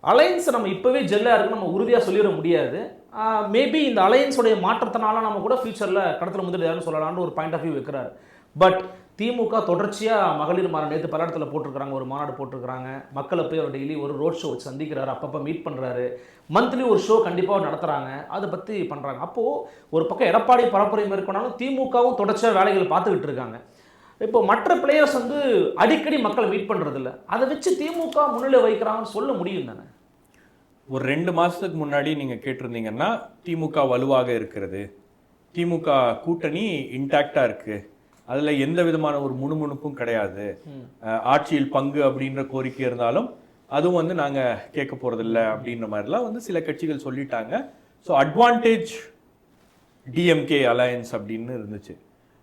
Alliance நம்ம இப்போவே ஜெல்லாக இருக்குன்னு நம்ம உறுதியாக சொல்லிட முடியாது. மேபி இந்த அலையன்ஸோடைய மாற்றத்தினால நம்ம கூட ஃபியூச்சரில் கடத்தல் முதலீடுன்னு சொல்லலாம்னு ஒரு பாயிண்ட் ஆஃப் வியூ வைக்கிறாரு. பட் திமுக தொடர்ச்சியாக மகளிர் மாநாடு நேற்று பல்லடத்தில் போட்டிருக்கிறாங்க, ஒரு மாநாடு போட்டிருக்கிறாங்க. மக்களை போய் அவர் டெய்லி ஒரு ரோட் ஷோ வச்சு சந்திக்கிறாரு, அப்பப்போ மீட் பண்ணுறாரு. மந்த்லி ஒரு ஷோ கண்டிப்பாக நடத்துகிறாங்க, அதை பற்றி பண்ணுறாங்க. அப்போது ஒரு பக்கம் எடப்பாடி பரப்புரை மேற்கொண்டாலும் திமுகவும் தொடர்ச்சியாக வேலைகள் பார்த்துக்கிட்டு இருக்காங்க. இப்போ மற்ற பிளேயர்ஸ் வந்து அடிக்கடி மக்களை மீட் பண்ணுறதில்ல, அதை வச்சு திமுக முன்னிலை வைக்கிறாங்கன்னு சொல்ல முடியும் தானே? ஒரு 2 மாதத்துக்கு முன்னாடி நீங்கள் கேட்டிருந்தீங்கன்னா திமுக வலுவாக இருக்கிறது, திமுக கூட்டணி இன்டாக்டாக இருக்குது, அதில் எந்த விதமான ஒரு முணுமுணுப்பும் கிடையாது, ஆட்சியில் பங்கு அப்படின்ற கோரிக்கை இருந்தாலும் அதுவும் வந்து நாங்கள் கேட்க போகிறதில்ல அப்படின்ற மாதிரிலாம் வந்து சில கட்சிகள் சொல்லிட்டாங்க. ஸோ அட்வான்டேஜ் டிஎம்கே அலையன்ஸ் அப்படின்னு இருந்துச்சு.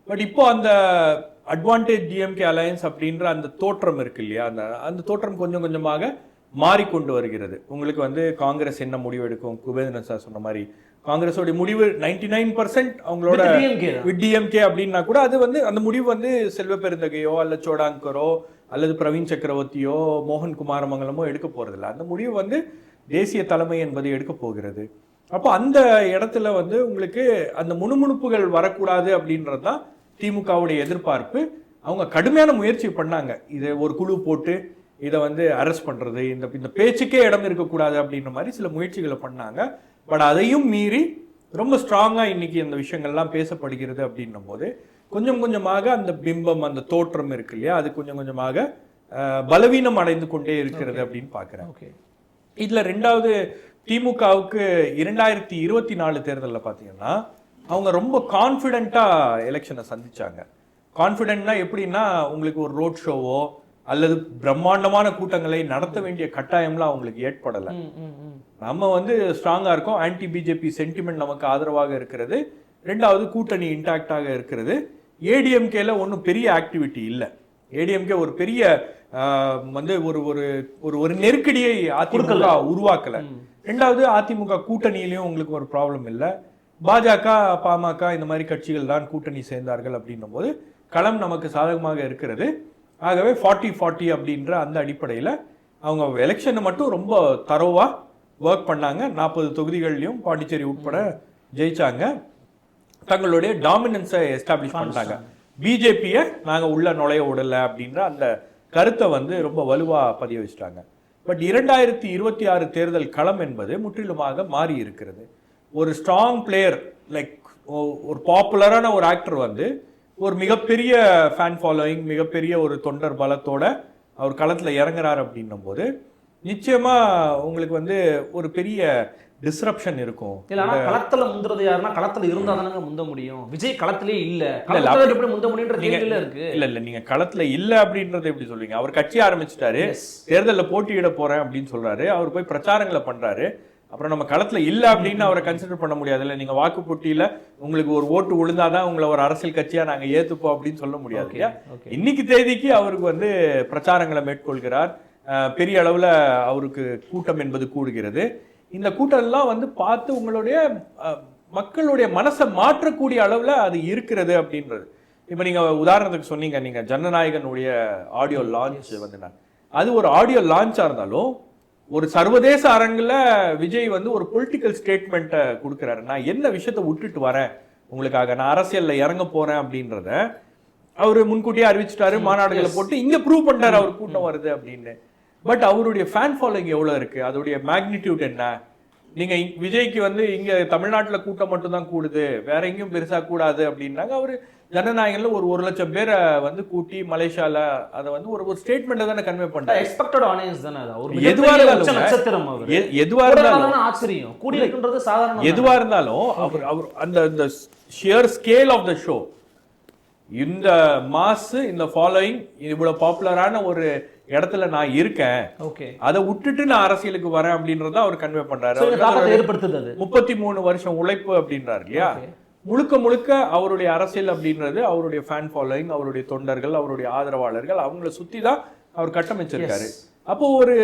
பட் இப்போ அந்த அட்வான்டேஜ் டிஎம்கே அலையன்ஸ் அப்படின்ற அந்த தோற்றம் இருக்கு இல்லையா, அந்த தோற்றம் கொஞ்சம் கொஞ்சமாக மாறிக்கொண்டு வருகிறது. உங்களுக்கு வந்து காங்கிரஸ் என்ன முடிவு எடுக்கும், குபேந்திரன் சார் சொன்ன மாதிரி காங்கிரஸோட முடிவு 99% அவங்களோட வித் டிஎம்கே அப்படின்னா கூட அது வந்து அந்த முடிவு வந்து செல்வ பெருந்தகையோ அல்ல சோடாங்கரோ அல்லது பிரவீன் சக்கரவர்த்தியோ மோகன் குமாரமங்கலமோ எடுக்க போறதில்லை. அந்த முடிவு வந்து தேசிய தலைமை என்பது எடுக்க போகிறது. அப்போ அந்த இடத்துல வந்து உங்களுக்கு அந்த முணுமுணுப்புகள் வரக்கூடாது அப்படின்றது தான் திமுகவுடைய எதிர்பார்ப்பு. அவங்க கடுமையான முயற்சி பண்ணாங்க, இதை ஒரு குழு போட்டு இதை வந்து அரெஸ்ட் பண்றது, இந்த பேச்சுக்கே இடம் இருக்கக்கூடாது அப்படின்ற மாதிரி சில முயற்சிகளை பண்ணாங்க. பட் அதையும் மீறி ரொம்ப ஸ்ட்ராங்கா இன்னைக்கு இந்த விஷயங்கள்லாம் பேசப்படுகிறது அப்படின்னும் போது கொஞ்சம் கொஞ்சமாக அந்த பிம்பம், அந்த தோற்றம் இருக்கு இல்லையா, அது கொஞ்சம் கொஞ்சமாக பலவீனம் அடைந்து கொண்டே இருக்கிறது அப்படின்னு பாக்குறேன். இதுல ரெண்டாவது, திமுகவுக்கு 2024 தேர்தலில் பார்த்தீங்கன்னா அவங்க ரொம்ப கான்ஃபிடென்ட்டா எலெக்ஷனை சந்திச்சாங்க. கான்ஃபிடென்ட்னா எப்படின்னா, உங்களுக்கு ஒரு ரோட் ஷோவோ அல்லது பிரம்மாண்டமான கூட்டங்களை நடத்த வேண்டிய கட்டாயம்லாம் அவங்களுக்கு ஏற்படலை. நம்ம வந்து ஸ்ட்ராங்கா இருக்கோம், ஆன்டி பிஜேபி சென்டிமெண்ட் நமக்கு ஆதரவாக இருக்கிறது, ரெண்டாவது கூட்டணி இன்டாக்டாக இருக்கிறது. ஏடிஎம்கேல ஒன்றும் பெரிய ஆக்டிவிட்டி இல்லை. ஏடிஎம்கே ஒரு பெரிய வந்து ஒரு ஒரு ஒரு நெருக்கடியை அதிமுக உருவாக்கல. ரெண்டாவது, அதிமுக கூட்டணியிலையும் உங்களுக்கு ஒரு ப்ராப்ளம் இல்லை. பாஜக, பாமக இந்த மாதிரி கட்சிகள் தான் கூட்டணி சேர்ந்தார்கள் அப்படின்னும் போது களம் நமக்கு சாதகமாக இருக்கிறது. ஆகவே 40-40 அப்படின்ற அந்த அடிப்படையில் அவங்க எலெக்ஷனை மட்டும் ரொம்ப தரோவா ஒர்க் பண்ணாங்க. 40 தொகுதிகள்லையும் பாண்டிச்சேரி உட்பட ஜெயிச்சாங்க. தங்களுடைய டாமினன்ஸை எஸ்டாப்ளிஷ் பண்ணிட்டாங்க. பிஜேபியை நாங்கள் உள்ள நுழைய விடலை அப்படின்ற அந்த கருத்தை வந்து ரொம்ப வலுவாக பதிய வச்சுட்டாங்க. பட் 2026 தேர்தல் களம் என்பது முற்றிலுமாக மாறி இருக்கிறது. ஒரு ஸ்ட்ராங் பிளேயர் லைக் ஒரு பாப்புலரான ஒரு ஆக்டர் வந்து ஒரு மிகப்பெரிய ஃபேன் ஃபாலோயிங், மிகப்பெரிய ஒரு தொண்டர் பலத்தோட அவர் களத்தில் இறங்குறாரு அப்படின்னும் போது நிச்சயமா உங்களுக்கு வந்து ஒரு பெரிய டிஸ்ரப்ஷன் இருக்கும். இல்ல களத்துல முந்துறது யாருன்னா களத்துல இருந்தா தானங்க முந்த முடியும். விஜய் களத்திலே இல்ல, எப்படி முந்த முடியுன்ற கேள்வியில இருக்கு. இல்ல நீங்க களத்துல இல்ல அப்படின்றத எப்படி சொல்றீங்க? அவர் கட்சி ஆரம்பிச்சிட்டாரு, தேர்தலில் போட்டியிட போறேன் அப்படின்னு சொல்றாரு, அவர் போய் பிரச்சாரங்களை பண்றாரு. அப்புறம் நம்ம களத்துல இல்ல அப்படின்னு அவரை கன்சிடர் பண்ண முடியாது இல்ல. நீங்க வாக்கு போட்டியில உங்களுக்கு ஒரு ஓட்டு விழுந்தாதான் உங்களை ஒரு அரசியல் கட்சியா நாங்க ஏத்துப்போம் அப்படின்னு சொல்ல முடியாது இல்லையா. இன்னைக்கு தேதிக்கு அவருக்கு வந்து பிரச்சாரங்களை மேற்கொள்கிறார், பெரிய அளவுல அவருக்கு கூட்டம் என்பது கூடுகிறது. இந்த கூட்டம் எல்லாம் வந்து பார்த்து உங்களுடைய மக்களுடைய மனசை மாற்றக்கூடிய அளவுல அது இருக்கிறது அப்படின்றது. இப்ப நீங்க உதாரணத்துக்கு சொன்னீங்க, நீங்க ஜனநாயகனுடைய ஆடியோ லான்ச் வந்து அது ஒரு ஆடியோ லான்ச்சா இருந்தாலும் ஒரு சர்வதேச அரங்குல விஜய் வந்து ஒரு பொலிட்டிக்கல் ஸ்டேட்மெண்ட்டை கொடுக்கிறாரு. நான் என்ன விஷயத்த விட்டுட்டு வரேன் உங்களுக்காக, நான் அரசியல்ல இறங்க போறேன் அப்படின்றத அவரு முன்கூட்டியே அறிவிச்சிட்டாரு, மாநாடுகளை போட்டு இங்க ப்ரூவ் பண்றாரு அவர் கூட்டம் வருது அப்படின்னு. பட் அவருடைய ஃபேன் ஃபாலோயிங் எவ்வளவு இருக்கு, அதோடைய மேக்னிடியூட் என்ன? நீங்க விஜய்க்கு வந்து இங்க தமிழ்நாட்டுல கூட்டம் மட்டும் தான் கூடுது, வேற எங்கேயும் பெருசா கூடாது அப்படின்னாங்க. அவரு ஜனநாயகன்ல ஒரு 1 லட்சம் பேரை வந்து கூட்டி மலேசியால அதை வந்து ஒரு ஸ்டேட்மெண்ட் தானே கன்வே பண்றாரு. எக்ஸ்பெக்டட் ஆடியன்ஸ் தானே அது. எதுவா இருந்தாலும் ஆச்சரியம் கூடி இருக்குன்றது சாதாரண. எதுவா இருந்தாலும் அவர் அந்த sheer scale of the show, இந்த மாஸ், இந்த ஃபாலோயிங், இவ்வளவு பாப்புலரான ஒரு இடத்துல நான் இருக்கேன், அதை விட்டுட்டு நான் அரசியலுக்கு வரேன் அப்படின்றத அவர் கன்வே பண்றாரு. 33 வருஷம் உழைப்பு அப்படின்றாரு இல்லையா. முழுக்க முழுக்க அவருடைய அரசியல் அப்படின்றது அவருடைய ஃபேன் ஃபாலோயிங், அவருடைய தொண்டர்கள், அவருடைய ஆதரவாளர்கள், அவங்கள சுத்தி தான் அவர் கட்டமைச்சிருக்காரு. அப்போ ஒரு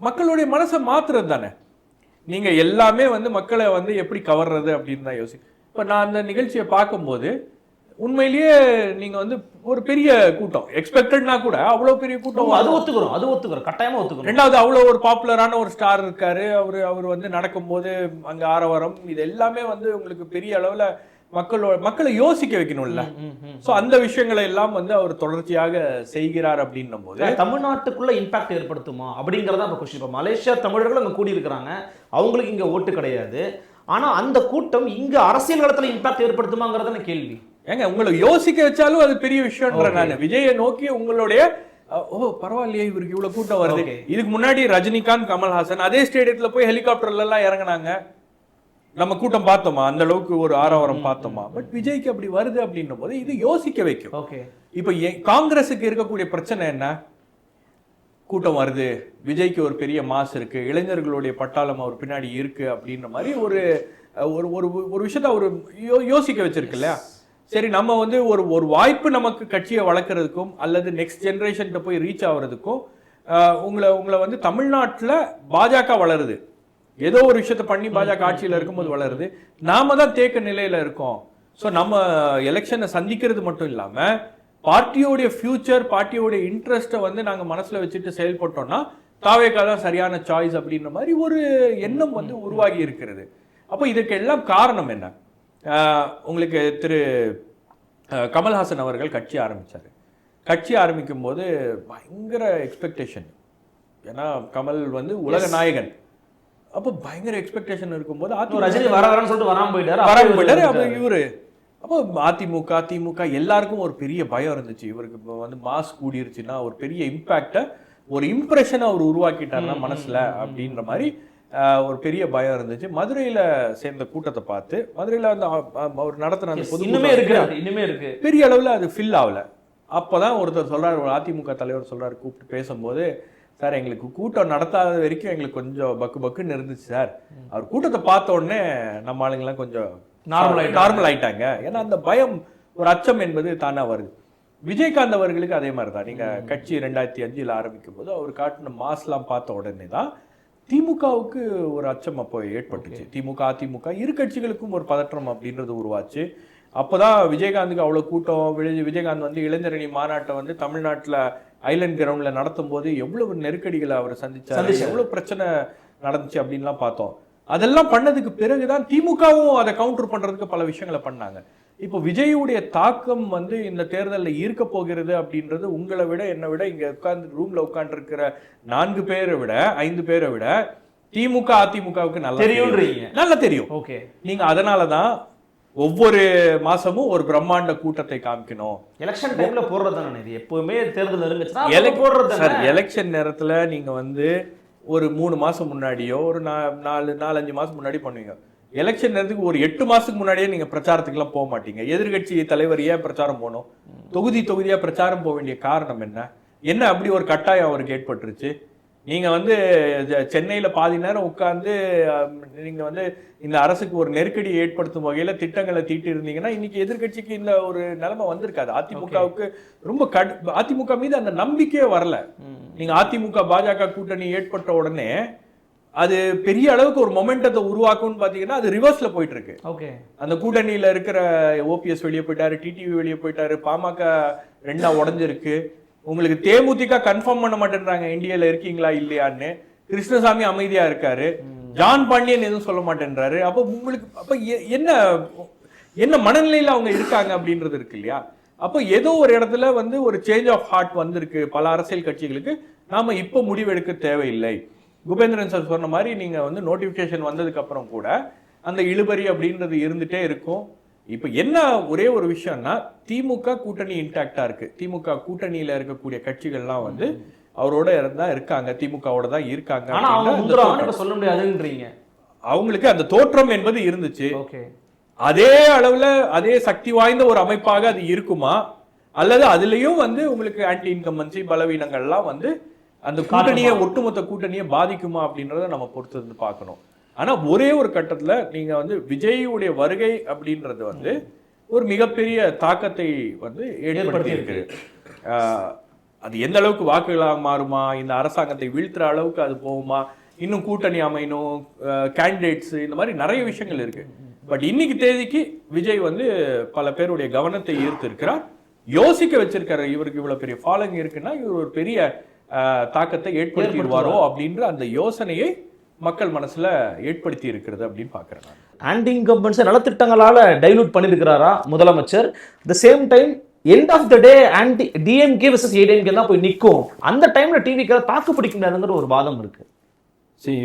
மக்களுடைய மனசை மாத்துறது தானே. நீங்க எல்லாமே வந்து மக்களை வந்து எப்படி கவர்றது அப்படின்னு தான் யோசி. இப்ப நான் அந்த நிகழ்ச்சியை பார்க்கும்போது உண்மையிலேயே நீங்க வந்து ஒரு பெரிய கூட்டம் எக்ஸ்பெக்டட்னா கூட அவ்வளவு பெரிய கூட்டம் அது ஒத்துக்கிறோம் கட்டாயமா ஒத்துக்கிறோம். ரெண்டாவது அவ்வளவு ஒரு பாப்புலரான ஒரு ஸ்டார் இருக்காரு. அவர் வந்து நடக்கும்போது அங்க ஆரவாரம் இது எல்லாமே வந்து உங்களுக்கு பெரிய அளவுல மக்களை யோசிக்க வைக்கணும்ல. சோ அந்த விஷயங்களை எல்லாம் வந்து அவர் தொடர்ச்சியாக செய்கிறார் அப்படின்னும் போது தமிழ்நாட்டுக்குள்ள இம்பாக்ட் ஏற்படுத்துமா அப்படிங்கறத இப்ப கொஸ்டின். இப்ப மலேசியா தமிழர்கள் அங்க கூடி இருக்கிறாங்க, அவங்களுக்கு இங்க ஓட்டு கிடையாது. ஆனா அந்த கூட்டம் இங்க அரசியல் களத்துல இம்பாக்ட் ஏற்படுத்துமாங்கிறத கேள்வி. ஏங்க உங்களை யோசிக்க வச்சாலும் அது பெரிய விஷயம்ன்ற நான் விஜயை நோக்கி உங்களுடைய ஓ பரவாயில்லையே இவருக்கு இவ்வளவு கூட்டம் வருது. இதுக்கு முன்னாடி ரஜினிகாந்த் கமல்ஹாசன் அதே ஸ்டேடியத்துல போய் ஹெலிகாப்டர்ல எல்லாம் இறங்கினாங்க. நம்ம கூட்டம் பார்த்தோமா? அந்த அளவுக்கு ஒரு ஆரவாரம் பார்த்தோமா? பட் விஜய்க்கு அப்படி வருது அப்படின்னும் போது இது யோசிக்க வைக்கும். இப்ப காங்கிரஸுக்கு இருக்கக்கூடிய பிரச்சனை என்ன? கூட்டம் வருது, விஜய்க்கு ஒரு பெரிய மாஸ் இருக்கு, இளைஞர்களுடைய பட்டாளம் அவர் பின்னாடி இருக்கு அப்படின்ற மாதிரி ஒரு ஒரு விஷயத்த ஒரு யோசிக்க வச்சிருக்கு இல்லையா? சரி, நம்ம வந்து ஒரு வாய்ப்பு நமக்கு கட்சியை வளர்க்கறதுக்கும் அல்லது நெக்ஸ்ட் ஜெனரேஷன் போய் ரீச் ஆகுறதுக்கும் உங்களை வந்து தமிழ்நாட்டில் பாஜக வளருது, ஏதோ ஒரு விஷயத்த பண்ணி பாஜக ஆட்சியில் இருக்கும்போது வளருது. நாம தான் தேக்க நிலையில இருக்கோம். ஸோ நம்ம எலெக்ஷனை சந்திக்கிறது மட்டும் இல்லாம பார்ட்டியோடைய ஃபியூச்சர், பார்ட்டியோடைய இன்ட்ரெஸ்ட்டை வந்து நாங்கள் மனசுல வச்சுட்டு செயல்பட்டோம்னா தாவேகா தான் சரியான சாய்ஸ் அப்படின்ற மாதிரி ஒரு எண்ணம் வந்து உருவாகி இருக்கிறது. அப்போ இதுக்கு எல்லாம் காரணம் என்ன? உங்களுக்கு திரு கமல்ஹாசன் அவர்கள் கட்சி ஆரம்பிச்சாரு. கட்சி ஆரம்பிக்கும் போது பயங்கர எக்ஸ்பெக்டேஷன். ஏன்னா கமல் வந்து உலக நாயகன். அப்போ பயங்கர எக்ஸ்பெக்டேஷன் இருக்கும்போது ரஜினி வரன்னு சொல்லிட்டு வராம போயிட்டாரு. அப்போ இவரு அப்போ அதிமுக திமுக எல்லாருக்கும் ஒரு பெரிய பயம் இருந்துச்சு. இவருக்கு இப்போ வந்து மாஸ் கூடிருச்சுன்னா ஒரு பெரிய இம்பாக்டை, ஒரு இம்ப்ரெஷனை அவர் உருவாக்கிட்டாருன்னா மனசுல அப்படின்ற மாதிரி ஒரு பெரிய பயம் இருந்துச்சு. மதுரையில சேர்ந்த கூட்டத்தை பார்த்து மதுரையில வந்து அவர் நடத்தின அந்த பொது இன்னுமே இருக்கு பெரிய அளவுல அது ஃபில் ஆகல. அப்பதான் ஒருத்தர் சொல்றாரு, ஒரு அதிமுக தலைவர் சொல்றாரு கூப்பிட்டு பேசும்போது, சார் எங்களுக்கு கூட்டம் நடத்தாத வரைக்கும் எங்களுக்கு கொஞ்சம் பக்குன்னு இருந்துச்சு சார். அவர் கூட்டத்தை பார்த்த உடனே நம்ம ஆளுங்கெல்லாம் கொஞ்சம் நார்மல் ஆயிட்டாங்க. ஏன்னா அந்த பயம், ஒரு அச்சம் என்பது தானா வருது. விஜயகாந்த் அவர்களுக்கு அதே மாதிரி தான். நீங்க கட்சி 2005 ஆரம்பிக்கும் போது அவர் காட்டின மாஸ்லாம் பார்த்த உடனே தான் திமுகவுக்கு ஒரு அச்சம் அப்போ ஏற்பட்டுச்சு. திமுக அதிமுக இரு கட்சிகளுக்கும் ஒரு பதற்றம் அப்படின்றது உருவாச்சு. அப்போதான் விஜயகாந்துக்கு அவ்வளவு கூட்டம். விஜயகாந்த் வந்து இளைஞரணி மாநாட்டை வந்து தமிழ்நாட்டில் ஐலண்ட் கிரவுண்ட்ல நடத்தும் போது எவ்வளவு நெருக்கடிகளை அவர் சந்திச்சாரு, எவ்வளவு பிரச்சனை நடந்துச்சு அப்படின்லாம் பார்த்தோம். அதெல்லாம் பண்ணதுக்கு பிறகுதான் திமுகவும் அதை கவுண்டர் பண்றதுக்கு பல விஷயங்களை பண்ணாங்க. இப்போ விஜயுடைய தாக்கம் வந்து இந்த தேர்தலில் ஈர்க்க போகிறது அப்படின்றது உங்களை விட என்னை விட இங்க உட்கார்ந்து ரூம்ல உட்கார்ந்து இருக்கிற 4 பேரை விட 5 பேரை விட திமுக அதிமுகவுக்கு நல்லா தெரியும். ஓகே, நீங்க அதனாலதான் ஒவ்வொரு மாசமும் ஒரு பிரம்மாண்ட கூட்டத்தை காமிக்கணும். எலெக்ஷன் டைம்ல போடுறதானே இது எப்பவுமே தேர்தல் நெருங்குச்சுன்னா போடுறது. சார் எலெக்ஷன் நேரத்துல நீங்க வந்து ஒரு 3 மாசம் முன்னாடியோ ஒரு 4-5 மாசம் முன்னாடி பண்ணுவீங்க. எலெக்ஷன் நேரத்துக்கு ஒரு 8 மாசத்துக்கு முன்னாடியே நீங்க பிரச்சாரத்துக்கு எல்லாம் போக மாட்டீங்க. எதிர்கட்சி தலைவர் ஏன் பிரச்சாரம் போகணும்? தொகுதியா பிரச்சாரம் போக வேண்டிய காரணம் என்ன அப்படி ஒரு கட்டாயம் அவருக்கு ஏற்பட்டுருச்சு? நீங்க வந்து சென்னையில பாதி நேரம் உட்கார்ந்து நீங்க வந்து இந்த அரசுக்கு ஒரு நெருக்கடியை ஏற்படுத்தும் வகையில திட்டங்களை தீட்டி இருந்தீங்கன்னா இன்னைக்கு எதிர்கட்சிக்கு இந்த ஒரு நிலைமை வந்திருக்காது. அதிமுகவுக்கு ரொம்ப அதிமுக மீது அந்த நம்பிக்கையே வரல. நீங்க அதிமுக பாஜக கூட்டணி ஏற்பட்ட உடனே அது பெரிய அளவுக்கு ஒரு மொமெண்டத்தை உருவாக்கும்னு பாத்தீங்கன்னா அது ரிவர்ஸ்ல போயிட்டு இருக்கு. அந்த கூட்டணியில இருக்கிற ஓபிஎஸ் வெளியே போயிட்டாரு, டிடிவி வெளியே போயிட்டாரு, பாமக 2ஆ உடஞ்சிருக்கு. உங்களுக்கு தேமுதிக கன்ஃபார்ம் பண்ண மாட்டேன்றாங்க இந்தியால இருக்கீங்களா இல்லையான்னு. கிருஷ்ணசாமி அமைதியா இருக்காரு, ஜான் பாண்டியன் எதுவும் சொல்ல மாட்டேன்றாரு. அப்ப உங்களுக்கு அப்ப என்ன மனநிலையில அவங்க இருக்காங்க அப்படின்றது இருக்கு இல்லையா? அப்போ ஏதோ ஒரு இடத்துல வந்து ஒரு சேஞ்ச் ஆஃப் ஹார்ட் வந்திருக்கு பல அரசியல் கட்சிகளுக்கு. நாம இப்ப முடிவெடுக்க தேவையில்லை. குபேந்திரன் சார் சொன்ன மாதிரி நீங்க வந்து நோட்டிபிகேஷன் வந்ததுக்கு அப்புறம் கூட அந்த இழுபறி அப்படின்றது இருந்துட்டே இருக்கும். இப்ப என்ன ஒரே ஒரு விஷயம்னா திமுக கூட்டணி இன்டாக்டா இருக்கு. திமுக கூட்டணியில இருக்கக்கூடிய கட்சிகள்லாம் வந்து அவரோட இருக்காங்க, திமுகவோட தான் இருக்காங்க. சொல்ல முடியாதுன்றீங்க. அவங்களுக்கு அந்த தோற்றம் என்பது இருந்துச்சு. அதே அளவுல அதே சக்தி வாய்ந்த ஒரு அமைப்பாக அது இருக்குமா, அல்லது அதுலயும் வந்து உங்களுக்கு ஆன்டி இன்கம்பன்சி பலவீனங்கள்லாம் வந்து அந்த கூட்டணியை ஒட்டுமொத்த கூட்டணியை பாதிக்குமா அப்படின்றத நம்ம பொறுத்து வந்து பார்க்கணும். ஆனா ஒரே ஒரு கட்டத்துல நீங்க வந்து விஜயுடைய வருகை அப்படின்றது வந்து ஒரு மிகப்பெரிய தாக்கத்தை வந்து ஏற்படுத்தி இருக்கு. அது எந்த அளவுக்கு வாக்குகளாக மாறுமா, இந்த அரசாங்கத்தை வீழ்த்துற அளவுக்கு அது போகுமா, இன்னும் கூட்டணி அமையணும், கேண்டிடேட்ஸ், இந்த மாதிரி நிறைய விஷயங்கள் இருக்கு. பட் இன்னைக்கு தேதிக்கு விஜய் வந்து பல பேருடைய கவனத்தை ஈர்த்து இருக்கிறார், யோசிக்க வச்சிருக்காரு. இவருக்கு இவ்வளவு பெரிய ஃபாலோயிங் இருக்குன்னா இவர் ஒரு பெரிய தாக்கத்தை ஏற்படுத்திடுவாரோ அப்படின்ற அந்த யோசனையை மக்கள் மனசுல ஏற்படுத்தி இருக்கிறது அப்படின்னு பாக்குறேன். ஆன்டி இன்கம்பன்ஸ் நலத்திட்டங்களால டைலூட் பண்ணிருக்கிறாரா முதலமைச்சர்? The same time end of the day anti DMK versus ADMK தான் போய் நிற்கும். அந்த டைம்ல டிவிக்கு தாக்கு பிடிக்க முடியாதுங்கிற ஒரு வாதம் இருக்கு. சரி,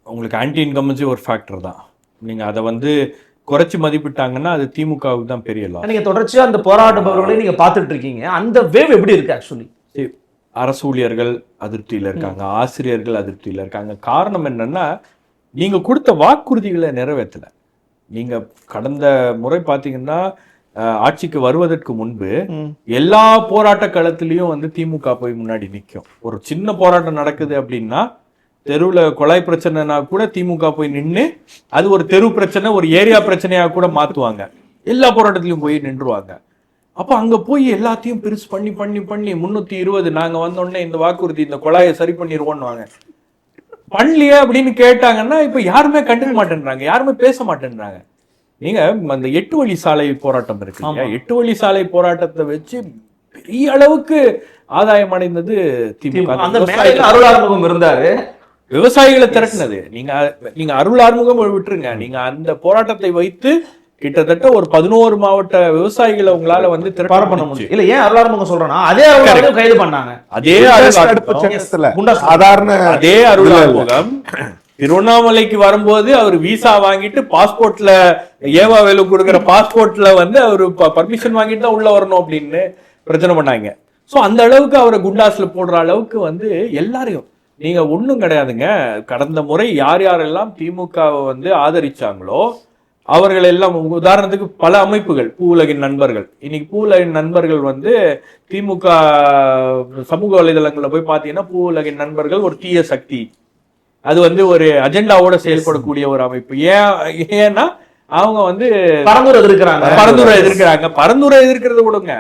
உங்களுக்கு ஆன்டி இன்கம்பன்ஸே ஒரு ஃபேக்டர் தான். நீங்க அதை வந்து குறைச்சி மதிப்பிட்டாங்கன்னா அது திமுகவுக்கு தான் பெரிய லாஸ். நீங்க தொடர்ச்சியா அந்த போராடுபவர்களையும் நீங்க பார்த்துட்டு இருக்கீங்க. அந்த வேவ் எப்படி இருக்கு? ஆக்சுவலி அரசு ஊழியர்கள் அதிருப்தியில இருக்காங்க, ஆசிரியர்கள் அதிருப்தியில இருக்காங்க. காரணம் என்னன்னா நீங்க கொடுத்த வாக்குறுதிகளை நிறைவேற்றல. நீங்க கடந்த முறை பாத்தீங்கன்னா ஆட்சிக்கு வருவதற்கு முன்பு எல்லா போராட்ட களத்திலையும் வந்து திமுக போய் முன்னாடி நிற்கும். ஒரு சின்ன போராட்டம் நடக்குது அப்படின்னா தெருவுல கொலை பிரச்சனைனா கூட திமுக போய் நின்று அது ஒரு தெரு பிரச்சனை, ஒரு ஏரியா பிரச்சனையா கூட மாத்துவாங்க. எல்லா போராட்டத்திலையும் போய் நின்றுவாங்க. அப்ப அங்க போய் எல்லாத்தையும் பெருசு பண்ணி பண்ணி பண்ணி 320 நாங்க வந்தோடனே இந்த வாக்குறுதி இந்த கொலையை சரி பண்ணிடுவோன்னு வாங்க பண்ணலையே அப்படின்னு கேட்டாங்கன்னா இப்ப யாருமே கண்டுக்க மாட்டேன்றாங்க, யாருமே பேச மாட்டேன்றாங்க. நீங்க அந்த 8 வழி சாலை போராட்டம் இருக்கு இல்லையா, 8 வழி சாலை போராட்டத்தை வச்சு பெரிய அளவுக்கு ஆதாயம் அடைந்தது திமுக. அருள் ஆறுமுகம் இருந்தாரு, விவசாயிகளை திரட்டினது. நீங்க அருள் ஆறுமுகம் விட்டுருங்க, நீங்க அந்த போராட்டத்தை வைத்து கிட்டத்தட்ட ஒரு 11 மாவட்ட விவசாயிகளை உங்களால வந்து திரட்ட பண்ண முடியும். இல்ல ஏன் அருள் ஆறுமுகம் சொல்றேன்னா அதே அருள் கைது பண்ணாங்க. அதே அருள் ஆறுமுகம் திருவண்ணாமலைக்கு வரும்போது அவர் விசா வாங்கிட்டு பாஸ்போர்ட்ல ஏவா வேலு கொடுக்குற பாஸ்போர்ட்ல வந்து அவரு பர்மிஷன் வாங்கிட்டு தான் உள்ள வரணும் அப்படின்னு பிரச்சனை பண்ணாங்க. சோ அந்த அளவுக்கு அவரை குண்டாஸ்ல போடுற அளவுக்கு வந்து எல்லாரையும் நீங்க ஒண்ணும் கிடையாதுங்க. கடந்த முறை யார் யாரெல்லாம் திமுகவை வந்து ஆதரிச்சாங்களோ அவர்கள் எல்லாம், உதாரணத்துக்கு பல அமைப்புகள், பூவுலகின் நண்பர்கள், இன்னைக்கு பூவுலகின் நண்பர்கள் வந்து திமுக சமூக வலைதளங்கள்ல போய் பாத்தீங்கன்னா பூவுலகின் நண்பர்கள் ஒரு தீய சக்தி, அது வந்து ஒரு அஜெண்டாவோட செயல்படக்கூடிய ஒரு அமைப்பு. ஏன்னா அவங்க வந்து பரந்துரை எதிர்க்கிறாங்க. பரந்துரை எதிர்க்கிறது கொடுங்க,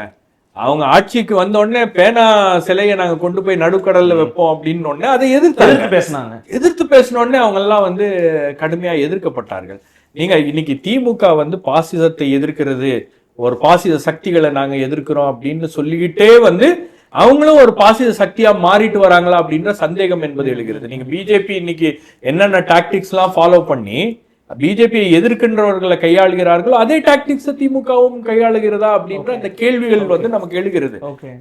அவங்க ஆட்சிக்கு வந்த உடனே பேனா சிலையை நாங்க கொண்டு போய் நடுக்கடல்ல வைப்போம் அப்படின்னு உடனே அதை எதிர்த்து பேசின உடனே அவங்க எல்லாம் வந்து கடுமையா எதிர்க்கப்பட்டார்கள். நீங்க இன்னைக்கு திமுக வந்து பாசிசத்தை எதிர்க்கிறது, ஒரு பாசிச சக்திகளை நாங்க எதிர்க்கிறோம் அப்படின்னு சொல்லிக்கிட்டே வந்து அவங்களும் ஒரு பாசிச சக்தியா மாறிட்டு வராங்களா அப்படின்ற சந்தேகம் என்பது எழுகிறது. நீங்க பிஜேபி இன்னைக்கு என்னென்ன டாக்டிக்ஸ் எல்லாம் ஃபாலோ பண்ணி பிஜேபியை எதிர்க்கின்றவர்களை கையாளுகிறார்களோ அதே டாக்டிக்ஸ் திமுகவும் கையாளுகிறதா அப்படின்ற அந்த கேள்விகள் வந்து நமக்கு எழுகிறது.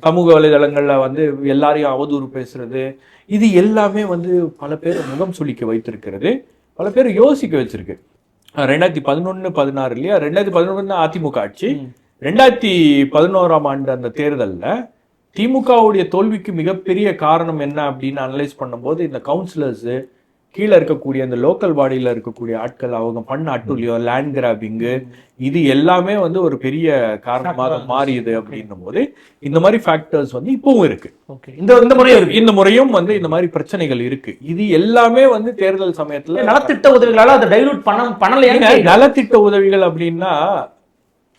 சமூக வலைதளங்கள்ல வந்து எல்லாரையும் அவதூறு பேசுறது, இது எல்லாமே வந்து பல பேர் முகம் சுளிக்க வைத்திருக்கிறது, பல பேர் யோசிக்க வச்சிருக்கு. 2011-16 இல்லையா, 2011 அதிமுக ஆட்சி, 2011ஆம் ஆண்டு அந்த தேர்தல்ல திமுகவுடைய தோல்விக்கு மிகப்பெரிய காரணம் என்ன அப்படின்னு அனலைஸ் பண்ணும்போது இந்த கவுன்சிலர்ஸ், கீழே இருக்கக்கூடிய அந்த லோக்கல் பாடியில இருக்கக்கூடிய ஆட்கள், அவங்க பண்ண அட்டுழியம், லேண்ட் கிராபிங்கு, இது எல்லாமே வந்து ஒரு பெரிய காரணமாக மாறியது அப்படின்னும் போது இந்த மாதிரி ஃபேக்டர்ஸ் வந்து இப்பவும் இருக்கு. இந்த முறையும் வந்து இந்த மாதிரி பிரச்சனைகள் இருக்கு. இது எல்லாமே வந்து தேர்தல் சமயத்துல நலத்திட்ட உதவிகளால அதை டைலூட் பண்ணலையா? நலத்திட்ட உதவிகள் அப்படின்னா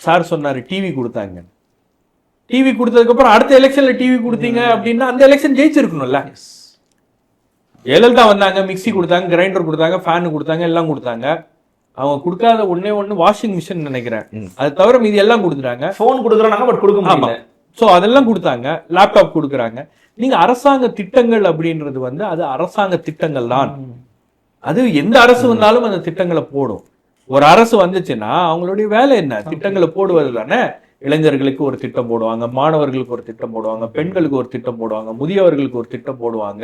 சார் சொன்னாரு டிவி கொடுத்தாங்க, டிவி கொடுத்ததுக்கு அப்புறம் அடுத்த எலெக்ஷன்ல டிவி கொடுத்தீங்க அப்படின்னா அந்த எலெக்ஷன் ஜெயிச்சிருக்கணும்ல. ஜெயலலிதா வந்தாங்க, மிக்சி கொடுத்தாங்க, கிரைண்டர் கொடுத்தாங்க, ஃபேன் கொடுத்தாங்க, எல்லாம் கொடுத்தாங்க. அவங்க கொடுக்காத ஒண்ணு வாஷிங் மிஷின் நினைக்கிறேன், அது தவிர மீதி எல்லாம் கொடுத்துட்டாங்க. போன் கொடுக்குறாங்க பட் கொடுக்க முடியல. சோ அதெல்லாம் கொடுத்தாங்க, லேப்டாப் கொடுக்குறாங்க. நீங்க அரசாங்க திட்டங்கள் அப்படின்றது வந்து அது அரசாங்க திட்டங்கள் தான். அது எந்த அரசு வந்தாலும் அந்த திட்டங்களை போடும். ஒரு அரசு வந்துச்சுன்னா அவங்களுடைய வேலை என்ன? திட்டங்களை போடுவது தானே. இளைஞர்களுக்கு ஒரு திட்டம் போடுவாங்க, மாணவர்களுக்கு ஒரு திட்டம் போடுவாங்க, பெண்களுக்கு ஒரு திட்டம் போடுவாங்க, முதியவர்களுக்கு ஒரு திட்டம் போடுவாங்க,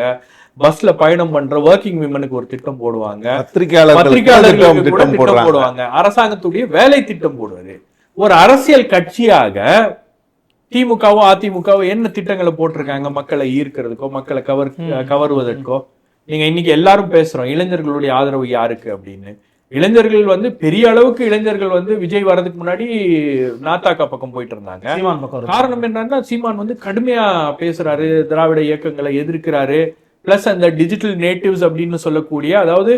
பஸ்ல பயணம் பண்ற ஒர்க்கிங் விமனுக்கு ஒரு திட்டம் போடுவாங்க, பத்திரிகையாளர்களுக்கு திட்டம் போடுவாங்க. அரசாங்கத்துடைய வேலை திட்டம் போடுவது. ஒரு அரசியல் கட்சியாக திமுகவோ அதிமுகவோ என்ன திட்டங்களை போட்டிருக்காங்க மக்களை ஈர்க்கிறதுக்கோ, மக்களை கவருவதற்கோ? நீங்க இன்னைக்கு எல்லாரும் பேசுறோம் இளைஞர்களுடைய ஆதரவு யாருக்கு அப்படின்னு. இளைஞர்கள் வந்து பெரிய அளவுக்கு இளைஞர்கள் வந்து விஜய் வர்றதுக்கு முன்னாடி நாத்தாக்கா பக்கம் போயிட்டு இருந்தாங்க. காரணம் என்னன்னா சீமான் வந்து கடுமையா பேசுறாரு, திராவிட இயக்கங்களை எதிர்க்கிறாரு, பிளஸ் அந்த டிஜிட்டல் நேட்டிவ்ஸ் அப்படின்னு சொல்லக்கூடிய, அதாவது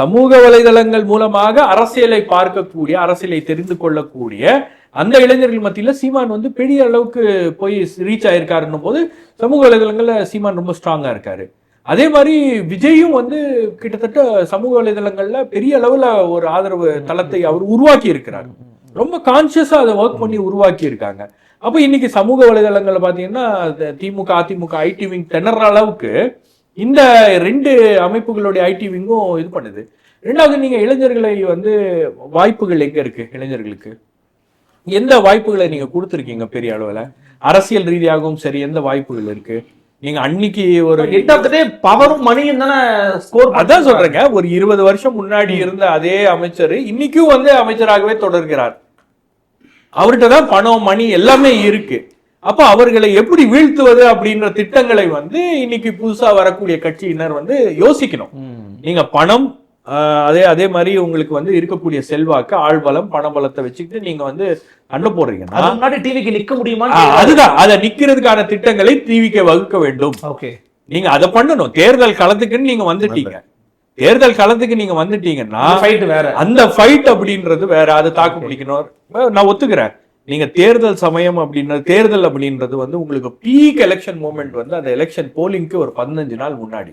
சமூக வலைதளங்கள் மூலமாக அரசியலை பார்க்கக்கூடிய, அரசியலை தெரிந்து கொள்ளக்கூடிய அந்த இளைஞர்கள் மத்தியில சீமான் வந்து பெரிய அளவுக்கு போய் ரீச் ஆயிருக்காருன்னும் போது சமூக வலைதளங்கள்ல சீமான் ரொம்ப ஸ்ட்ராங்கா இருக்காரு. அதே மாதிரி விஜயும் வந்து கிட்டத்தட்ட சமூக வலைதளங்கள்ல பெரிய அளவுல ஒரு ஆதரவு தளத்தை அவர் உருவாக்கி இருக்கிறார். ரொம்ப கான்சியஸா அதை ஒர்க் பண்ணி உருவாக்கி இருக்காங்க. அப்ப இன்னைக்கு சமூக வலைதளங்கள்ல பாத்தீங்கன்னா திமுக அதிமுக ஐடி விங் திணற அளவுக்கு இந்த 2 அமைப்புகளுடைய ஐடி விங்கும் இது பண்ணுது. ரெண்டாவது, நீங்க இளைஞர்களை வந்து வாய்ப்புகள் எங்க இருக்கு? இளைஞர்களுக்கு எந்த வாய்ப்புகளை நீங்க கொடுத்துருக்கீங்க பெரிய அளவுல? அரசியல் ரீதியாகவும் சரி, எந்த வாய்ப்புகள் இருக்கு? நீங்க அன்னைக்கு ஒரு பவரும் மணியும் தானே ஸ்கோர். அதான் சொல்றேங்க, ஒரு 20 வருஷம் முன்னாடி இருந்த அதே அமைச்சர் இன்னைக்கும் வந்து அமைச்சராகவே தொடர்கிறார். அவர்கிட்ட தான் பணம் மணி எல்லாமே இருக்கு. அப்ப அவர்களை எப்படி வீழ்த்துவது அப்படின்ற திட்டங்களை வந்து இன்னைக்கு புதுசா வரக்கூடிய கட்சியினர் வந்து யோசிக்கணும். நீங்க பணம், அதே மாதிரி உங்களுக்கு வந்து இருக்கக்கூடிய செல்வாக்கு, ஆள்பலம், பணபலத்தை வச்சுக்கிட்டு நீங்க வந்து அண்ட போடுறீங்கன்னா முன்னாடி டிவிக்கு நிக்க முடியுமா? அதுதான், அதை நிக்கிறதுக்கான திட்டங்களை டிவிக்கு வகுக்க வேண்டும். ஓகே, நீங்க அதை பண்ணணும். தேர்தல் களத்துக்குன்னு நீங்க வந்துட்டீங்க. தேர்தல் களத்துக்கு நீங்க வந்துட்டீங்கன்னா அந்த ஃபைட் அப்படின்றது வேற. அதை தாக்கு பிடிக்கணும். நான் ஒத்துக்கிறேன். நீங்க தேர்தல் சமயம் அப்படின்றது, தேர்தல் அப்படின்றது வந்து உங்களுக்கு பீக் எலெக்ஷன் மூமெண்ட் வந்து அந்த எலெக்ஷன் போலிங்க்கு ஒரு 15 நாள் முன்னாடி.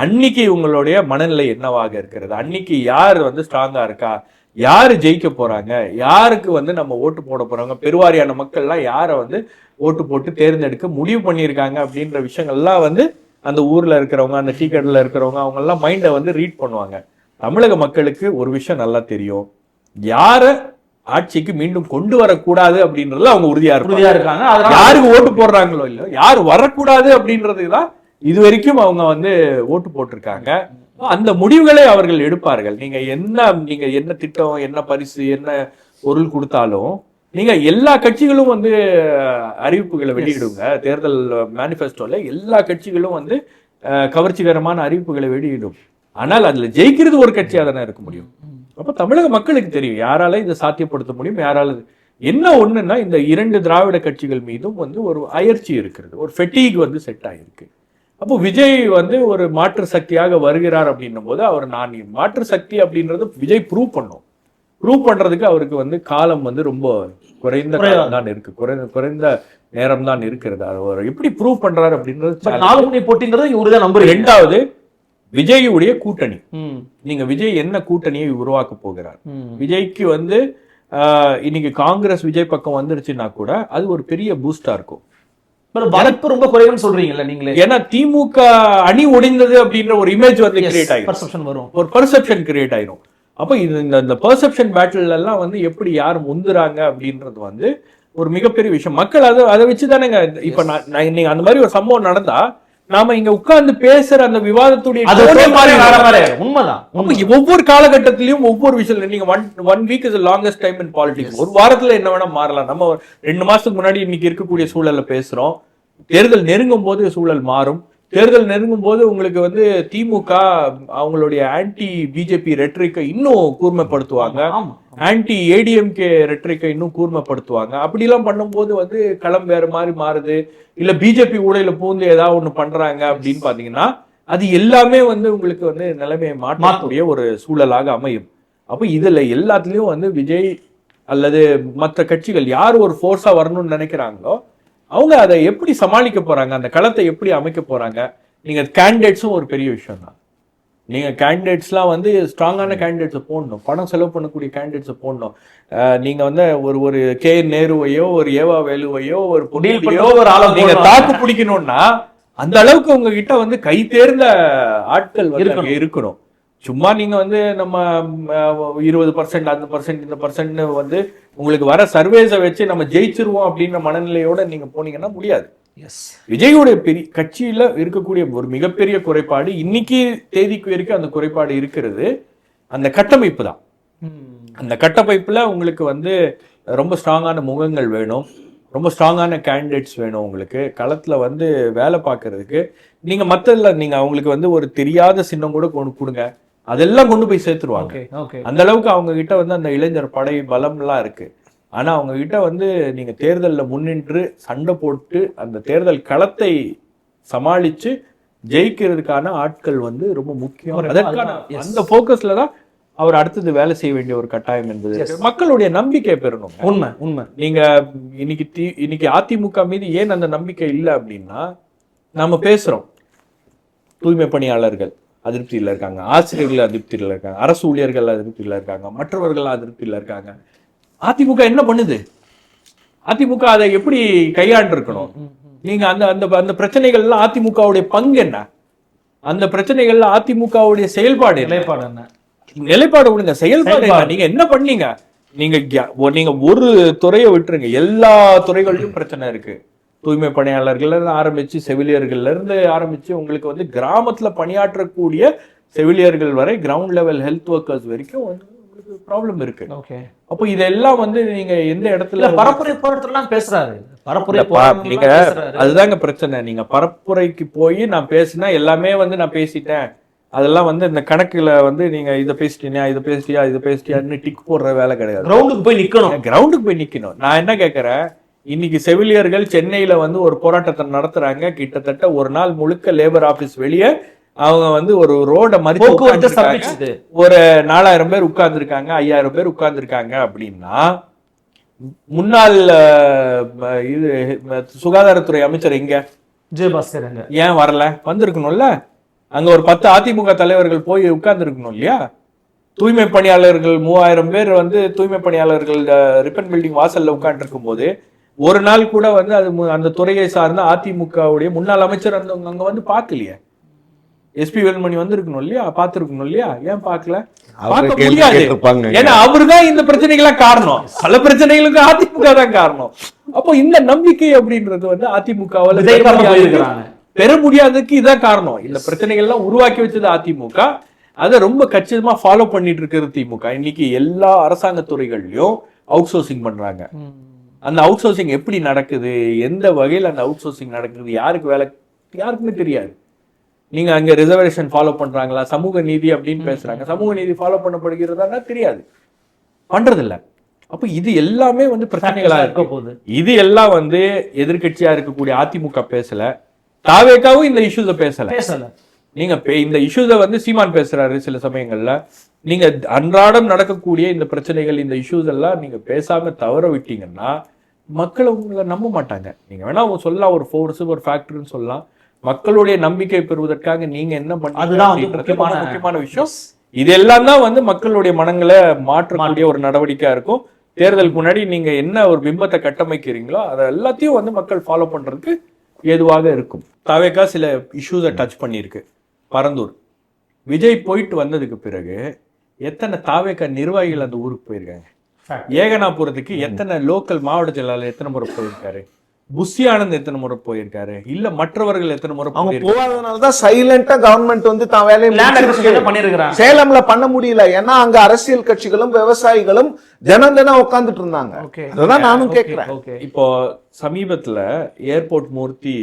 அன்னைக்கு உங்களுடைய மனநிலை என்னவாக இருக்கிறது? அன்னைக்கு யார் வந்து ஸ்ட்ராங்கா இருக்கா, யாரு ஜெயிக்க போறாங்க, யாருக்கு வந்து நம்ம ஓட்டு போட போறாங்க, பெருவாரியான மக்கள்லாம் யாரை வந்து ஓட்டு போட்டு தேர்ந்தெடுக்க முடிவு பண்ணியிருக்காங்க அப்படின்ற விஷயங்கள்லாம் வந்து அந்த ஊர்ல இருக்கிறவங்க, அந்த டீ கடையில் இருக்கிறவங்க, அவங்க எல்லாம் மைண்டை வந்து ரீட் பண்ணுவாங்க. தமிழக மக்களுக்கு ஒரு விஷயம் நல்லா தெரியும், யார ஆட்சிக்கு மீண்டும் கொண்டு வரக்கூடாது அப்படின்றதுல அவங்க உறுதியா இருக்காங்க. யாருக்கு ஓட்டு போடுறாங்களோ இல்ல, யாரு வரக்கூடாது அப்படின்றதுதான் இது வரைக்கும் அவங்க வந்து ஓட்டு போட்டிருக்காங்க. அந்த முடிவுகளை அவர்கள் எடுப்பார்கள். நீங்க என்ன திட்டம், என்ன பரிசு, என்ன பொருள் கொடுத்தாலும் நீங்க எல்லா கட்சிகளும் வந்து அறிவிப்புகளை வெளியிடுங்க. தேர்தல் மேனிபெஸ்டோல எல்லா கட்சிகளும் வந்து கவர்ச்சிகரமான அறிவிப்புகளை வெளியிடும். ஆனால் அதுல ஜெயிக்கிறது ஒரு கட்சியா தானே இருக்க முடியும். அப்ப தமிழக மக்களுக்கு தெரியும் யாரால இதை சாத்தியப்படுத்த முடியும், யாரால. என்ன ஒண்ணுன்னா, இந்த 2 திராவிட கட்சிகள் மீதும் வந்து ஒரு அயற்சி இருக்கிறது, ஒரு ஃபெட்டிக் வந்து செட் ஆயிருக்கு. அப்போ விஜய் வந்து ஒரு மாற்று சக்தியாக வருகிறார் அப்படின்னும் போது நான் மாற்று சக்தி அப்படின்றது விஜய் ப்ரூவ் பண்றதுக்கு அவருக்கு வந்து காலம் வந்து ரொம்ப குறைந்த தான் இருக்கு, குறைந்த நேரம் தான் இருக்கிறது. அவர் எப்படி ப்ரூவ் பண்றாரு அப்படின்றது 4 முனை போட்டிங்கிறது இவருதான் நம்புறீங்க. ரெண்டாவது, விஜயுடைய கூட்டணி. நீங்க விஜய் என்ன கூட்டணியை உருவாக்க போகிறார்? விஜய்க்கு வந்து இன்னைக்கு காங்கிரஸ் விஜய் பக்கம் வந்துருச்சுன்னா கூட அது ஒரு பெரிய பூஸ்டா இருக்கும். வாய்ப்பு ரொம்ப குறைவுன்னு சொல்றீங்கல்ல நீங்களே. ஏன்னா திமுக அணி ஒடிந்தது அப்படின்ற ஒரு இமேஜ் வந்து கிரியேட் ஆயிடும், ஒரு பெர்செப்ஷன் கிரியேட் ஆயிரும். அப்ப இந்த பெர்செப்ஷன் பேட்டில் எல்லாம் வந்து எப்படி யார் முந்துறாங்க அப்படின்றது வந்து ஒரு மிகப்பெரிய விஷயம். மக்கள் அதை வச்சுதானேங்க. இப்ப நீங்க அந்த மாதிரி ஒரு சம்பவம் நடந்தா நாம இங்க உட்கார்ந்து பேசுற அந்த விவாதத்துடைய உண்மைதான். ஒவ்வொரு காலகட்டத்திலயும் ஒவ்வொரு விஷயம். நீங்க one week is longest time in politics. ஒரு வாரத்துல என்ன வேணா மாறலாம். நம்ம 2 மாசத்துக்கு முன்னாடி இன்னைக்கு இருக்கக்கூடிய சூழல்ல பேசுறோம். தேர்தல் நெருங்கும் போது சூழல் மாறும். தேர்தல் நெருங்கும் போது உங்களுக்கு வந்து திமுக அவங்களுடைய ஆன்டி பிஜேபி ரெட்ரிக்கை இன்னும் கூர்மைப்படுத்துவாங்க, ஆன்டி ஏடிஎம்கே ரெட்ரிக்கை இன்னும் கூர்மைப்படுத்துவாங்க. அப்படிலாம் பண்ணும்போது வந்து களம் வேற மாதிரி மாறுது. இல்ல பிஜேபி ஊழல பூந்து ஏதாவது ஒண்ணு பண்றாங்க அப்படின்னு பாத்தீங்கன்னா அது எல்லாமே வந்து உங்களுக்கு வந்து நிலைமையை மாற்றக்கூடிய ஒரு சூழலாக அமையும். அப்ப இதுல எல்லாத்துலயும் வந்து விஜய் அல்லது மற்ற கட்சிகள் யார் ஒரு ஃபோர்ஸா வரணும்னு நினைக்கிறாங்களோ அவங்க அதை எப்படி சமாளிக்க போறாங்க, அந்த களத்தை எப்படி அமைக்க போறாங்க. நீங்க கேண்டிடேட்ஸும் ஒரு பெரிய விஷயம் தான். நீங்க கேண்டிடேட்ஸ்லாம் வந்து ஸ்ட்ராங்கான கேண்டிடேட்ஸை போடணும், பணம் செலவு பண்ணக்கூடிய கேண்டிடேட்ஸை போடணும். நீங்க வந்து ஒரு கே நேருவையோ, ஒரு ஏவா வேலுவையோ, ஒரு பொன்னியோ நீங்க தாக்கு பிடிக்கணும்னா அந்த அளவுக்கு உங்ககிட்ட வந்து கை தேர்ந்த ஆட்கள் வந்து இருக்கணும். சும்மா நீங்க வந்து நம்ம 20% அந்த பர்சன்ட் இந்த பர்சன்ட் வந்து உங்களுக்கு வர சர்வேஸை வச்சு நம்ம ஜெயிச்சிருவோம் அப்படின்ற மனநிலையோட நீங்க போனீங்கன்னா முடியாது. விஜயோட பெரிய கட்சியில இருக்கக்கூடிய ஒரு மிகப்பெரிய குறைபாடு, இன்னைக்கு தேதிக்கு வரைக்கும் அந்த குறைபாடு இருக்கிறது, அந்த கட்டமைப்பு தான். அந்த கட்டமைப்புல உங்களுக்கு வந்து ரொம்ப ஸ்ட்ராங்கான முகங்கள் வேணும், ரொம்ப ஸ்ட்ராங்கான கேண்டிடேட்ஸ் வேணும். உங்களுக்கு களத்துல வந்து வேலை பார்க்கறதுக்கு நீங்க மத்ததுல நீங்க அவங்களுக்கு வந்து ஒரு தெரியாத சின்னம் கூட கொடுங்க, அதெல்லாம் கொண்டு போய் சேர்த்துருவாங்க. அந்த அளவுக்கு அவங்க கிட்ட வந்து அந்த இளைஞர் படை பலம் எல்லாம் இருக்கு. ஆனா அவங்க கிட்ட வந்து நீங்க தேர்தலில் முன்னின்று சண்டை போட்டு அந்த தேர்தல் களத்தை சமாளிச்சு ஜெயிக்கிறதுக்கான ஆட்கள் வந்து ரொம்ப முக்கியம். அதற்கான அந்த போக்கஸ்ல தான் அவர் அடுத்தது வேலை செய்ய வேண்டிய ஒரு கட்டாயம் என்பது மக்களுடைய நம்பிக்கை பெறணும். உண்மை. நீங்க இன்னைக்கு அதிமுக மீது ஏன் அந்த நம்பிக்கை இல்லை அப்படின்னா, நாம பேசுறோம் தூய்மை பணியாளர்கள் அதிருப்தியில் இருக்காங்க, ஆசிரியர்கள் அதிருப்தியில் இருக்காங்க, அரசு ஊழியர்கள் அதிருப்தியில் இருக்காங்க, மற்றவர்கள் அதிருப்தியில் இருக்காங்க. அதிமுக என்ன பண்ணுது? அதிமுக அதை எப்படி கையாண்டு இருக்கணும்? நீங்க அந்த அந்த அந்த பிரச்சனைகள்ல அதிமுகவுடைய பங்கு என்ன? அந்த பிரச்சனைகள்ல அதிமுகவுடைய செயல்பாடு நிலைப்பாடு என்ன? நிலைப்பாடு விடுங்க, செயல்பாடு என்ன? நீங்க என்ன பண்ணீங்க? நீங்க ஒரு துறையை விட்டுருங்க, எல்லா துறைகளிலும் பிரச்சனை இருக்கு. தூய்மை பணியாளர்கள்ல இருந்து ஆரம்பிச்சு, செவிலியர்கள்ல இருந்து ஆரம்பிச்சு, உங்களுக்கு வந்து கிராமத்துல பணியாற்றக்கூடிய செவிலியர்கள் வரை, கிரவுண்ட் லெவல் ஹெல்த் ஒர்க்கர்ஸ் வரைக்கும் வந்து உங்களுக்கு ப்ராப்ளம் இருக்கு. ஓகே. அப்போ இதெல்லாம் வந்து நீங்க எந்த இடத்துல பரப்புரை போராட்டம்லாம் பேசுறாரு, பரப்புரை நீங்க அதுதாங்க பிரச்சனை. நீங்க பரப்புரைக்கு போய் நான் பேசினா எல்லாமே வந்து நான் பேசிட்டேன், அதெல்லாம் வந்து இந்த கணக்குல வந்து நீங்க இதை பேசிட்டீங்க, இதை பேசிட்டியா, இதை பேசிட்டியான்னு டிக் போடுற வேலை கிடையாது. கிரவுண்டுக்கு போய் நிக்கணும், கிரவுண்டுக்கு போய் நிக்கணும். நான் என்ன கேட்கறேன், இன்னைக்கு செவிலியர்கள் சென்னையில வந்து ஒரு போராட்டத்தை நடத்துறாங்க. கிட்டத்தட்ட ஒரு நாள் முழுக்க லேபர் ஆபீஸ் வெளியே அவங்க வந்து ஒரு ரோட மறித்து ஒரு 4000 பேர் உட்கார்ந்து இருக்காங்க, 5000 பேர் உட்கார்ந்து இருக்காங்க. அப்படின்னா முன்னாள் இது சுகாதாரத்துறை அமைச்சர் எங்க? விஜயபாஸ்கர் ஏன் வரல? வந்திருக்கணும்ல. அங்க ஒரு 10 அதிமுக தலைவர்கள் போய் உட்கார்ந்து இருக்கணும் இல்லையா? தூய்மை பணியாளர்கள் 3000 பேர் வந்து தூய்மை பணியாளர்கள் ரிப்பன் பில்டிங் வாசல்ல உட்கார்ந்து இருக்கும் போது ஒரு நாள் கூட வந்து அது அந்த துறையை சார்ந்த அதிமுகவுடைய முன்னாள் அமைச்சர் அங்க வந்து பார்க்கலையே. எஸ்பி வேலுமணி வந்து இருக்கணும் இல்லையா, பார்த்திருக்கணும் இல்லையா? ஏன் பார்க்கல? பார்க்க முடியாது. ஏன்னா அவருதான் இந்த பிரச்சனைகள்லாம் காரணம். பல பிரச்சனைகளுக்கு அதிமுக தான் காரணம். அப்போ இந்த நம்பிக்கை அப்படின்றது வந்து அதிமுகவால பெற முடியாததுக்கு இதான் காரணம். இந்த பிரச்சனைகள்லாம் உருவாக்கி வச்சது அதிமுக. அதை ரொம்ப கச்சிதமா ஃபாலோ பண்ணிட்டு இருக்கிறது திமுக. இன்னைக்கு எல்லா அரசாங்க துறைகள்லயும் அவுட் சோர்சிங் பண்றாங்க. அந்த அவுட் சோர்சிங் எப்படி நடக்குது, எந்த வகையில் அந்த அவுட் சோர்சிங் நடக்குது, யாருக்கு வேலை, யாருக்குமே தெரியாது. நீங்க அங்க ரிசர்வேஷன் ஃபாலோ பண்றாங்களா, சமூக நீதி அப்படின்னு பேசுறாங்க, சமூக நீதி ஃபாலோ பண்ணப்படுகிறதா தெரியாது, பண்றது இல்ல. அப்ப இது எல்லாமே வந்து பிரச்சனைகளா இருக்க போகுது. இது எல்லாம் வந்து எதிர்கட்சியா இருக்கக்கூடிய அதிமுக பேசல, தாவேக்காவும் இந்த இஷ்யூஸ பேசல. நீங்க இந்த இஷ்யூஸ வந்து சீமான் பேசுறாரு சில சமயங்கள்ல. நீங்க அன்றாடம் நடக்கக்கூடிய இந்த பிரச்சனைகள், இந்த இஷ்யூஸ் எல்லாம் நீங்க பேசாம தவற விட்டீங்கன்னா மக்கள் உங்களை நம்ப மாட்டாங்க. நீங்க வேணா சொல்லலாம், ஒரு ஃபோர்ஸ், ஒரு ஃபேக்டர்னு சொல்லலாம். மக்களுடைய நம்பிக்கை பெறுவதற்காக நீங்க என்ன பண்ணீங்க முக்கியமான விஷயம். இதெல்லாம் தான் வந்து மக்களுடைய மனங்களை மாற்றக்கூடிய ஒரு நடவடிக்கையா இருக்கும். தேர்தலுக்கு முன்னாடி நீங்க என்ன ஒரு பிம்பத்தை கட்டமைக்கிறீங்களோ அதை எல்லாத்தையும் வந்து மக்கள் ஃபாலோ பண்றதுக்கு ஏதுவாக இருக்கும். தாவேக்கா சில இஷ்யூஸை டச் பண்ணியிருக்கு. பரந்தூர் விஜய் போயிட்டு வந்ததுக்கு பிறகு எத்தனை தாவேக்கா நிர்வாகிகள் அந்த ஊருக்கு போயிருக்காங்க. ஏகனாபுரத்துக்கு எத்தனை லோக்கல் மாவட்ட செயலாளர் எத்தனை முறை போயிருக்காரு, புஷி ஆனந்த் எத்தனை முறை போயிருக்காரு, இல்ல மற்றவர்கள் எத்தனை முறை போகாதனாலதான் சைலண்டா கவர்மெண்ட் வந்து தான் வேலையை பண்ணிருக்காங்க. சேலம்ல பண்ண முடியல, ஏன்னா அங்க அரசியல் கட்சிகளும் விவசாயிகளும் தினம் உட்கார்ந்துட்டு இருந்தாங்க. அதான் நானும் கேட்கிறேன். இப்போ சமீபத்துல ஏர்போர்ட் மூர்த்தி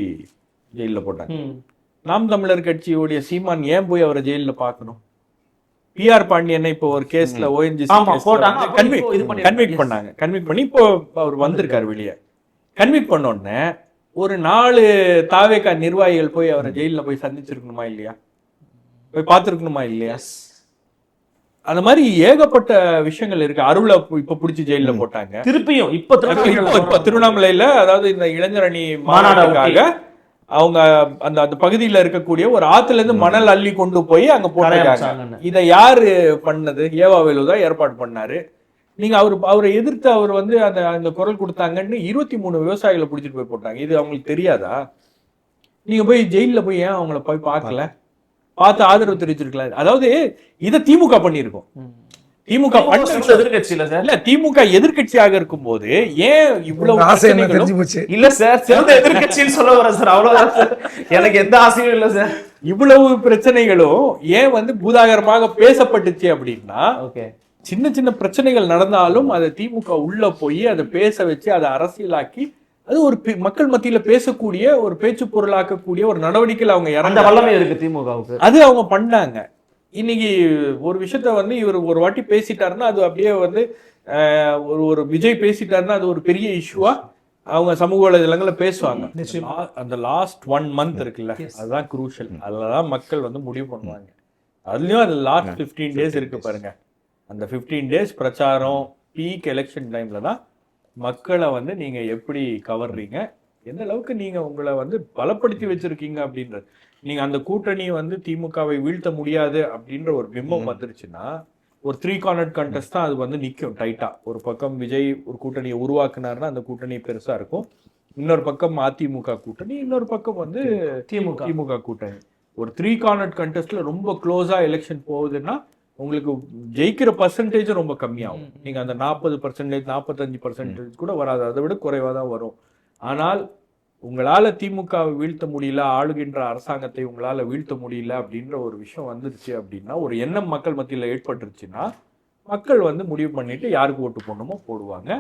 ஜெயில போட்டாங்க. நாம் தமிழர் கட்சியுடைய சீமான் ஏன் போய் அவரை ஜெயில பார்க்கணும்? PR பாண்டியனை இப்போ ஒரு கேஸ்ல ONGC கன்விக்ட் பண்ணி இப்போ அவர் வந்திருக்காரு வெளியே. கன்விக்ட் பண்ண உடனே ஒரு 4 தாவேக்கா நிர்வாகிகள் போய் அவரை ஜெயில போய் சந்திச்சிருக்கணுமா இல்லையா, போய் பார்த்திருக்கணுமா இல்லையா? அந்த மாதிரி ஏகப்பட்ட விஷயங்கள் இருக்கு. அருளை இப்ப புடிச்சு ஜெயில போட்டாங்க. திருப்பியும் இப்ப திருவண்ணாமலையில, அதாவது இந்த இளைஞர் அணி மாநாட்டுக்காக அவங்க அந்த அந்த பகுதியில இருக்கக்கூடிய ஒரு ஆத்துல இருந்து மணல் அள்ளி கொண்டு போய் அங்க போட்டாங்க. இதை யாரு பண்ணது? ஏவாவேலு தான் ஏற்பாடு பண்ணாரு. நீங்க அவரை எதிர்த்து அவர் வந்து அந்த குரல் கொடுத்தாங்கன்னு 23 விவசாயிகளை பிடிச்சிட்டு போய் போட்டாங்க. இது அவங்களுக்கு தெரியாதா? நீங்க போய் ஜெயில போய் ஏன் அவங்கள போய் பார்க்கல, பார்த்து ஆதரவு தெரிவிச்சிருக்கலாம். அதாவது இதை திமுக பண்ணிருக்கோம். திமுக எதிர்கட்சியில சார், இல்ல திமுக எதிர்கட்சியாக இருக்கும் போது ஏன் இவ்வளவு இல்ல சார், எதிர்கட்சின்னு சொல்ல வர சார், அவ்வளவுதான். எனக்கு எந்த ஆசையும் இல்ல சார். இவ்வளவு பிரச்சனைகளும் ஏன் வந்து பூதாகரமாக பேசப்பட்டுச்சு அப்படின்னா, சின்ன சின்ன பிரச்சனைகள் நடந்தாலும் அதை திமுக உள்ள போய் அதை பேச வச்சு அதை அரசியலாக்கி அது ஒரு மக்கள் மத்தியில பேசக்கூடிய ஒரு பேச்சு பொருளாக்கக்கூடிய ஒரு நடவடிக்கையில் அவங்க இறந்த வல்லமை இருக்கு திமுகவுக்கு. அது அவங்க பண்ணாங்க. இன்னைக்கு ஒரு விஷயத்த வந்து இவர் ஒரு வாட்டி பேசிட்டாருன்னா அது அப்படியே வந்து ஒரு விஜய் பேசிட்டாருன்னா அது ஒரு பெரிய இஷ்யூவா அவங்க சமூக வலைதளங்கள்ல பேசுவாங்க. அந்த லாஸ்ட் 1 month இருக்குல்ல, அதுதான் குரூஷியல். அதுலதான் மக்கள் வந்து முடிவு பண்ணுவாங்க. அதுலயும் அது லாஸ்ட் 15 days இருக்கு பாருங்க. அந்த 15 days பிரச்சாரம் பீக் எலெக்ஷன் டைம்ல தான் மக்களை வந்து நீங்க எப்படி கவர்றீங்க, எந்த அளவுக்கு நீங்க உங்களை வந்து பலப்படுத்தி வச்சிருக்கீங்க அப்படின்றது. நீங்க அந்த கூட்டணி வந்து திமுகவை வீழ்த்த முடியாது அப்படின்ற ஒரு பிம்பம் வந்துருச்சுன்னா ஒரு 3 கார்னர் கண்டெஸ்ட் தான் அது வந்து நிற்கும் டைட்டா. ஒரு பக்கம் விஜய் ஒரு கூட்டணியை உருவாக்குனாருன்னா அந்த கூட்டணி பெருசா இருக்கும், இன்னொரு பக்கம் அதிமுக கூட்டணி, இன்னொரு பக்கம் வந்து திமுக கூட்டணி. ஒரு 3 கார்னர் கண்டெஸ்ட்ல ரொம்ப க்ளோஸா எலெக்ஷன் போகுதுன்னா உங்களுக்கு ஜெயிக்கிற பர்சன்டேஜ் ரொம்ப கம்மியாகும். நீங்க அந்த 40%, 45% கூட வராது, அதை விட குறைவா தான் வரும். ஆனால் உங்களால திமுகவை வீழ்த்த முடியல, ஆளுகின்ற அரசாங்கத்தை உங்களால வீழ்த்த முடியல அப்படின்ற ஒரு விஷயம் வந்துருச்சு அப்படின்னா, ஒரு எண்ணம் மக்கள் மத்தியில ஏற்பட்டுருச்சுன்னா மக்கள் வந்து முடிவு பண்ணிட்டு யாருக்கு ஓட்டு போடணுமோ போடுவாங்க.